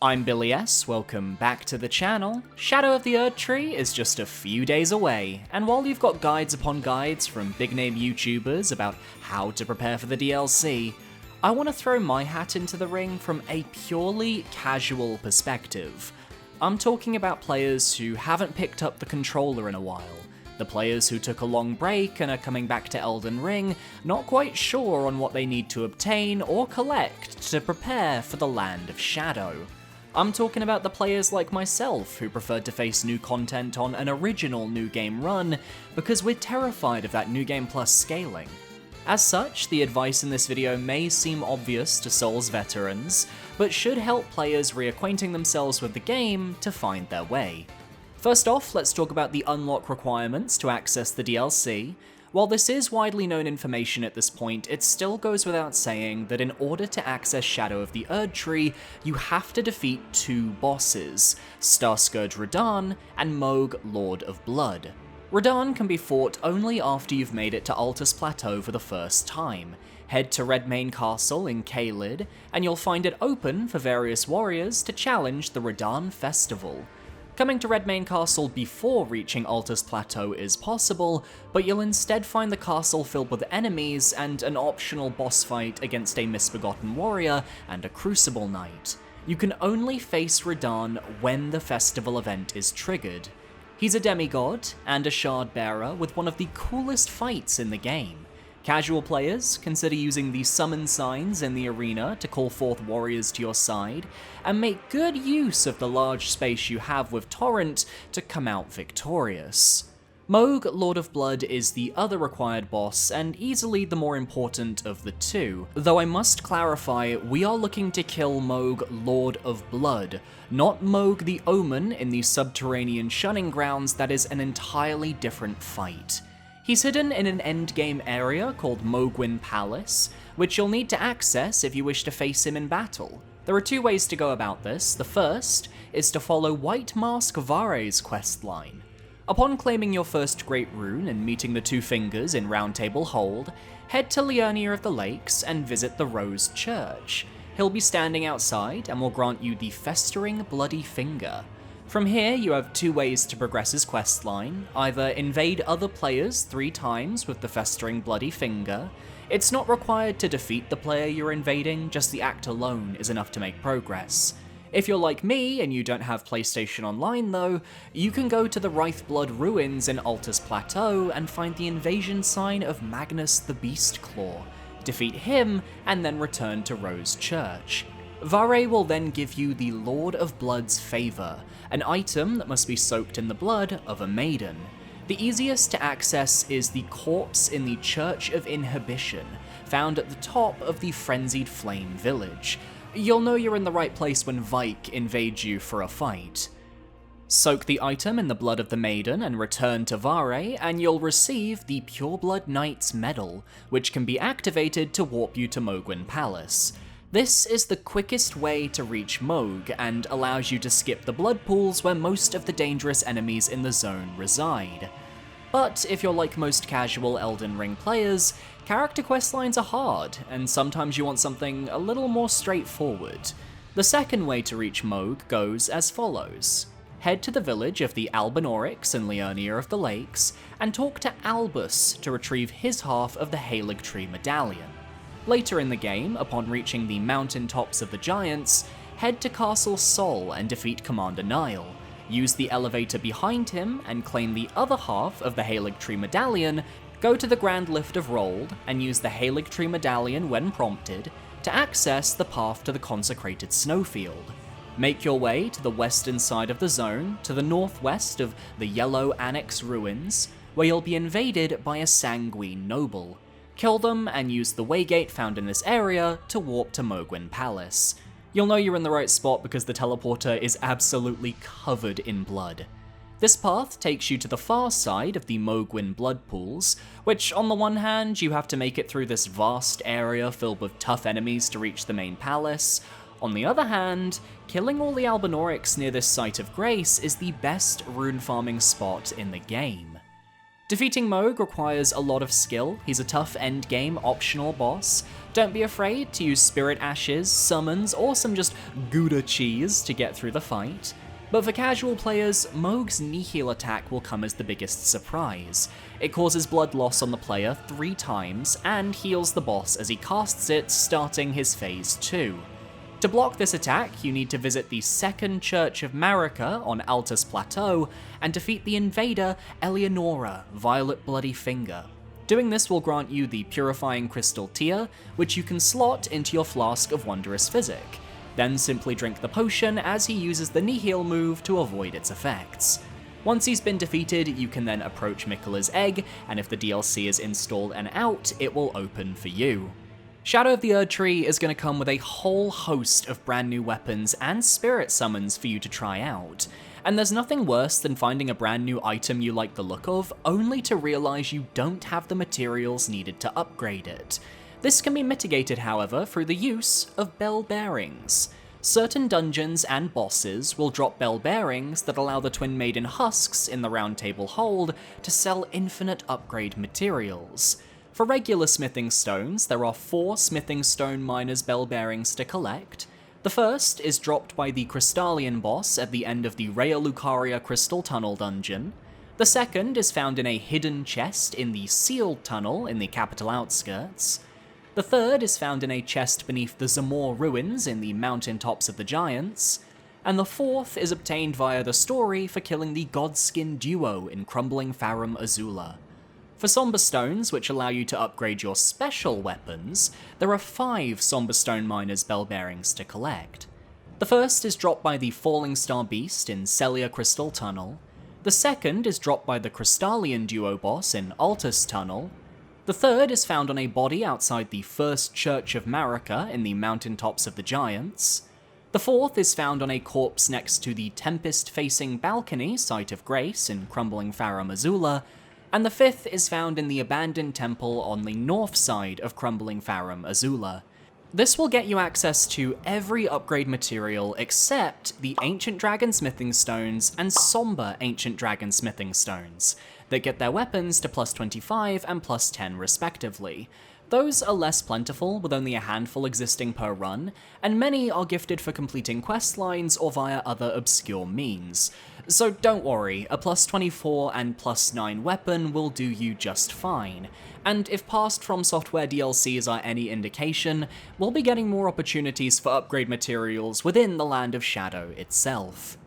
I'm Billy S, welcome back to the channel. Shadow of the Erdtree is just a few days away, and while you've got guides upon guides from big name YouTubers about how to prepare for the DLC, I want to throw my hat into the ring from a purely casual perspective. I'm talking about players who haven't picked up the controller in a while, the players who took a long break and are coming back to Elden Ring, not quite sure on what they need to obtain or collect to prepare for the Land of Shadow. I'm talking about the players like myself who preferred to face new content on an original New Game run because we're terrified of that New Game Plus scaling. As such, the advice in this video may seem obvious to Souls veterans, but should help players reacquainting themselves with the game to find their way. First off, let's talk about the unlock requirements to access the DLC. While this is widely known information at this point, it still goes without saying that in order to access Shadow of the Erdtree, you have to defeat two bosses, Starscourge Radahn and Mohg Lord of Blood. Radahn can be fought only after you've made it to Altus Plateau for the first time. Head to Redmane Castle in Caelid, and you'll find it open for various warriors to challenge the Radahn Festival. Coming to Redmane Castle before reaching Altus Plateau is possible, but you'll instead find the castle filled with enemies and an optional boss fight against a misbegotten warrior and a crucible knight. You can only face Radahn when the festival event is triggered. He's a demigod and a shard bearer with one of the coolest fights in the game. Casual players consider using the summon signs in the arena to call forth warriors to your side, and make good use of the large space you have with Torrent to come out victorious. Mohg Lord of Blood is the other required boss, and easily the more important of the two, though I must clarify, we are looking to kill Mohg Lord of Blood, not Mohg the Omen in the subterranean shunning grounds. That is an entirely different fight. He's hidden in an endgame area called Mohgwyn Palace, which you'll need to access if you wish to face him in battle. There are two ways to go about this. The first is to follow White Mask Vare's questline. Upon claiming your first Great Rune and meeting the Two Fingers in Round Table Hold, head to Aaviier of the Lakes and visit the Rose Church. He'll be standing outside and will grant you the Festering Bloody Finger. From here, you have two ways to progress his questline: either invade other players 3 times with the Festering Bloody Finger. It's not required to defeat the player you're invading, just the act alone is enough to make progress. If you're like me and you don't have PlayStation Online though, you can go to the Wraithblood ruins in Altus Plateau and find the invasion sign of Magnus the Beastclaw. Defeat him and then return to Rose Church. Vare will then give you the Lord of Blood's Favor, an item that must be soaked in the blood of a maiden. The easiest to access is the corpse in the Church of Inhibition, found at the top of the Frenzied Flame village. You'll know you're in the right place when Vike invades you for a fight. Soak the item in the blood of the maiden and return to Vare, and you'll receive the Pureblood Knight's Medal, which can be activated to warp you to Mohgwyn Palace. This is the quickest way to reach Mohg, and allows you to skip the blood pools where most of the dangerous enemies in the zone reside. But if you're like most casual Elden Ring players, character questlines are hard, and sometimes you want something a little more straightforward. The second way to reach Mohg goes as follows. Head to the village of the Albinaurics in Aaviier of the Lakes, and talk to Albus to retrieve his half of the Haligtree Medallion. Later in the game, upon reaching the mountain tops of the Giants, head to Castle Sol and defeat Commander Nile. Use the elevator behind him and claim the other half of the Haligtree Medallion, go to the Grand Lift of Rold and use the Haligtree Medallion when prompted to access the path to the consecrated snowfield. Make your way to the western side of the zone, to the northwest of the Yellow Annex ruins, where you'll be invaded by a sanguine noble. Kill them and use the waygate found in this area to warp to Mohgwyn Palace. You'll know you're in the right spot because the teleporter is absolutely covered in blood. This path takes you to the far side of the Mohgwyn blood pools, which on the one hand you have to make it through this vast area filled with tough enemies to reach the main palace. On the other hand, killing all the Albinaurics near this site of grace is the best rune farming spot in the game. Defeating Mohg requires a lot of skill. He's a tough endgame optional boss. Don't be afraid to use Spirit Ashes, summons, or some just Gouda cheese to get through the fight. But for casual players, Mohg's Nihil attack will come as the biggest surprise. It causes blood loss on the player 3 times, and heals the boss as he casts it, starting his phase 2. To block this attack, you need to visit the second Church of Marika on Altus Plateau, and defeat the invader Eleonora, Violet Bloody Finger. Doing this will grant you the Purifying Crystal tier, which you can slot into your Flask of Wondrous Physic. Then simply drink the potion as he uses the Nihil move to avoid its effects. Once he's been defeated, you can then approach Miquella's Egg, and if the DLC is installed and out, it will open for you. Shadow of the Erdtree is going to come with a whole host of brand new weapons and spirit summons for you to try out. And there's nothing worse than finding a brand new item you like the look of, only to realize you don't have the materials needed to upgrade it. This can be mitigated, however, through the use of bell bearings. Certain dungeons and bosses will drop bell bearings that allow the Twin Maiden husks in the Round Table Hold to sell infinite upgrade materials. For regular smithing stones, there are 4 smithing stone miners bell bearings to collect. The first is dropped by the Crystallian boss at the end of the Rhea Lucaria Crystal Tunnel dungeon. The second is found in a hidden chest in the Sealed Tunnel in the capital outskirts. The third is found in a chest beneath the Zamor ruins in the mountaintops of the Giants. And the fourth is obtained via the story for killing the Godskin duo in Crumbling Farum Azula. For Somber Stones, which allow you to upgrade your special weapons, there are 5 Somber Stone Miners bell bearings to collect. The first is dropped by the Falling Star Beast in Celia Crystal Tunnel. The second is dropped by the Crystallian duo boss in Altus Tunnel. The third is found on a body outside the First Church of Marika in the mountaintops of the Giants. The fourth is found on a corpse next to the Tempest-facing balcony Site of Grace in Crumbling Farum Azula, and the fifth is found in the abandoned temple on the north side of Crumbling Farum Azula. This will get you access to every upgrade material except the Ancient Dragon Smithing Stones and Somber Ancient Dragon Smithing Stones, that get their weapons to plus 25 and plus 10 respectively. Those are less plentiful, with only a handful existing per run, and many are gifted for completing questlines or via other obscure means. So don't worry, a plus 24 and plus 9 weapon will do you just fine. And if past From Software DLCs are any indication, we'll be getting more opportunities for upgrade materials within the Land of Shadow itself.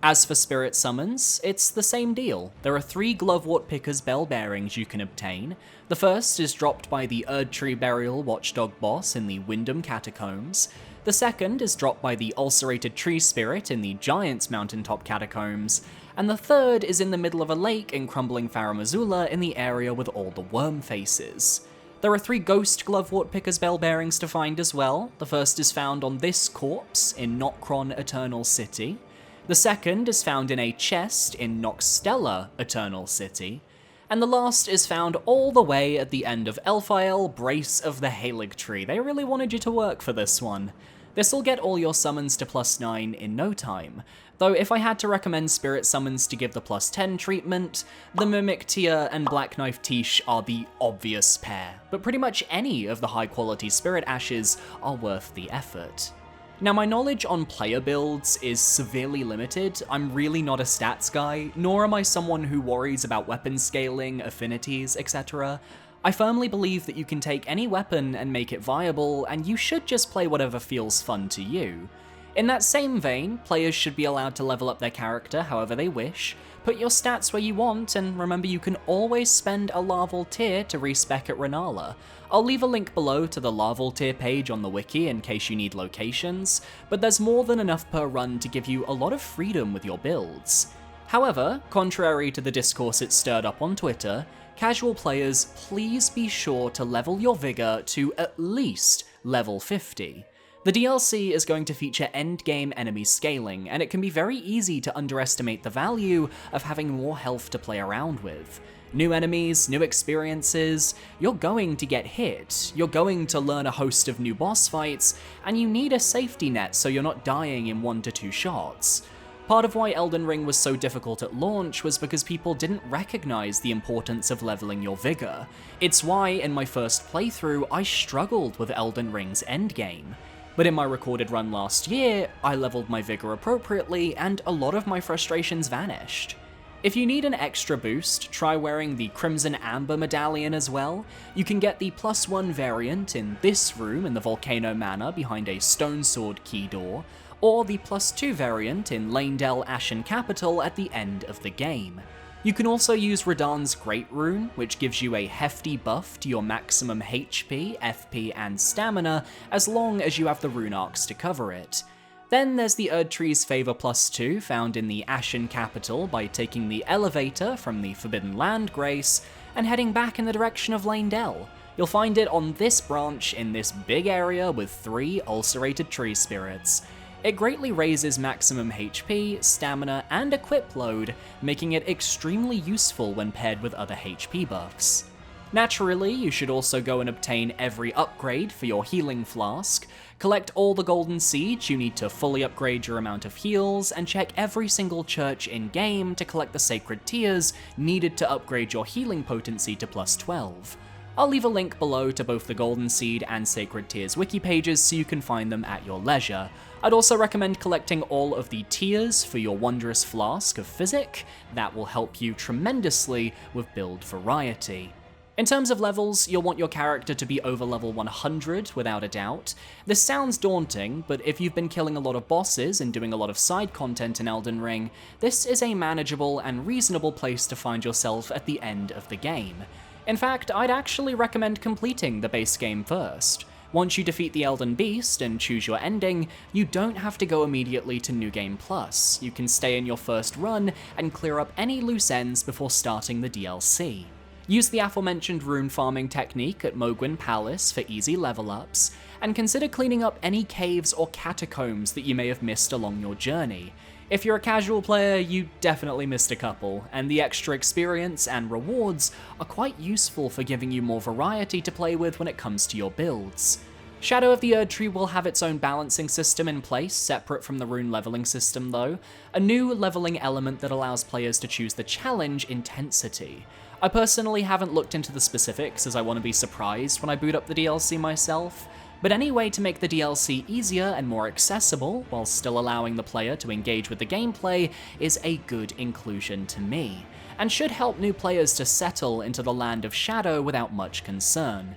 As for Spirit Summons, it's the same deal. There are 3 Glovewort Pickers bell bearings you can obtain. The first is dropped by the Erdtree Burial Watchdog boss in the Wyndham Catacombs. The second is dropped by the Ulcerated Tree Spirit in the Giants Mountaintop Catacombs. And the third is in the middle of a lake in Crumbling Farum Azula in the area with all the worm faces. There are 3 Ghost Glovewort Pickers bell bearings to find as well. The first is found on this corpse in Nokron Eternal City. The second is found in a chest in Noxtella Eternal City, and the last is found all the way at the end of Elphael Brace of the Haligtree. They really wanted you to work for this one. This'll get all your summons to plus 9 in no time, though if I had to recommend spirit summons to give the plus 10 treatment, the Mimic Tier and Black Knife Tiche are the obvious pair, but pretty much any of the high quality spirit ashes are worth the effort. Now, my knowledge on player builds is severely limited. I'm really not a stats guy, nor am I someone who worries about weapon scaling, affinities, etc. I firmly believe that you can take any weapon and make it viable, and you should just play whatever feels fun to you. In that same vein, players should be allowed to level up their character however they wish, put your stats where you want, and remember you can always spend a Larval tier to respec at Renala. I'll leave a link below to the Larval tier page on the wiki in case you need locations, but there's more than enough per run to give you a lot of freedom with your builds. However, contrary to the discourse it stirred up on Twitter, casual players, please be sure to level your vigor to at least level 50. The DLC is going to feature endgame enemy scaling, and it can be very easy to underestimate the value of having more health to play around with. New enemies, new experiences, you're going to get hit, you're going to learn a host of new boss fights, and you need a safety net so you're not dying in 1 to 2 shots. Part of why Elden Ring was so difficult at launch was because people didn't recognize the importance of leveling your vigor. It's why, in my first playthrough, I struggled with Elden Ring's endgame. But in my recorded run last year, I leveled my vigor appropriately, and a lot of my frustrations vanished. If you need an extra boost, try wearing the Crimson Amber medallion as well. You can get the +1 variant in this room in the Volcano Manor behind a Stone Sword key door, or the +2 variant in Leyndell Ashen Capital at the end of the game. You can also use Radahn's Great Rune, which gives you a hefty buff to your maximum HP, FP, and stamina, as long as you have the rune arcs to cover it. Then there's the Erdtree's Favor +2 found in the Ashen Capital by taking the elevator from the Forbidden Land Grace and heading back in the direction of Leyndell. You'll find it on this branch in this big area with 3 ulcerated tree spirits. It greatly raises maximum HP, stamina, and equip load, making it extremely useful when paired with other HP buffs. Naturally, you should also go and obtain every upgrade for your healing flask, collect all the golden seeds you need to fully upgrade your amount of heals, and check every single church in-game to collect the sacred tears needed to upgrade your healing potency to +12. I'll leave a link below to both the Golden Seed and Sacred Tears wiki pages so you can find them at your leisure. I'd also recommend collecting all of the tears for your Wondrous Flask of Physic. That will help you tremendously with build variety. In terms of levels, you'll want your character to be over level 100 without a doubt. This sounds daunting, but if you've been killing a lot of bosses and doing a lot of side content in Elden Ring, this is a manageable and reasonable place to find yourself at the end of the game. In fact, I'd actually recommend completing the base game first. Once you defeat the Elden Beast and choose your ending, you don't have to go immediately to New Game Plus. You can stay in your first run and clear up any loose ends before starting the DLC. Use the aforementioned rune farming technique at Mohgwyn Palace for easy level ups, and consider cleaning up any caves or catacombs that you may have missed along your journey. If you're a casual player, you definitely missed a couple, and the extra experience and rewards are quite useful for giving you more variety to play with when it comes to your builds. Shadow of the Erdtree will have its own balancing system in place, separate from the rune leveling system though, a new leveling element that allows players to choose the challenge intensity. I personally haven't looked into the specifics as I want to be surprised when I boot up the DLC myself, but any way to make the DLC easier and more accessible, while still allowing the player to engage with the gameplay, is a good inclusion to me, and should help new players to settle into the Land of Shadow without much concern.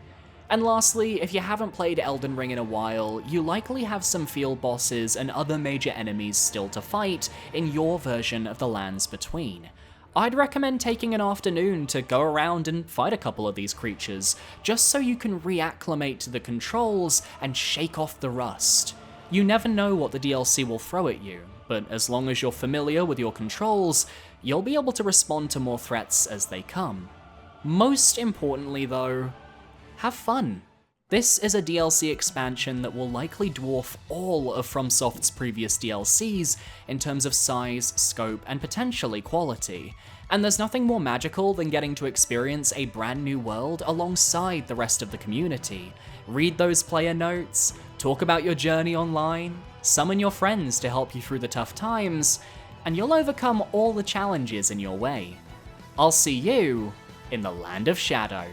And lastly, if you haven't played Elden Ring in a while, you likely have some field bosses and other major enemies still to fight in your version of the Lands Between. I'd recommend taking an afternoon to go around and fight a couple of these creatures, just so you can reacclimate to the controls and shake off the rust. You never know what the DLC will throw at you, but as long as you're familiar with your controls, you'll be able to respond to more threats as they come. Most importantly though, have fun. This is a DLC expansion that will likely dwarf all of FromSoft's previous DLCs in terms of size, scope, and potentially quality, and there's nothing more magical than getting to experience a brand new world alongside the rest of the community. Read those player notes, talk about your journey online, summon your friends to help you through the tough times, and you'll overcome all the challenges in your way. I'll see you in the Land of Shadow.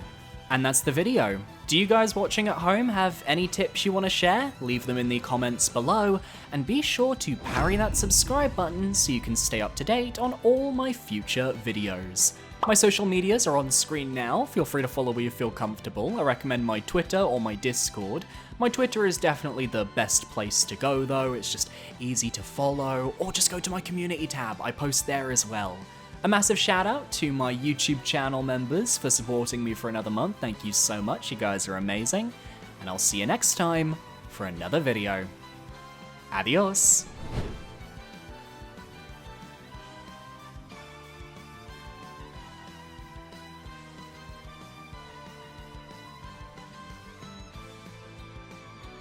And that's the video. Do you guys watching at home have any tips you want to share? Leave them in the comments below, and be sure to parry that subscribe button so you can stay up to date on all my future videos. My social medias are on screen now, feel free to follow where you feel comfortable. I recommend my Twitter or my Discord. My Twitter is definitely the best place to go though, it's just easy to follow, or just go to my community tab, I post there as well. A massive shout out to my YouTube channel members for supporting me for another month. Thank you so much, you guys are amazing. And I'll see you next time for another video. Adios.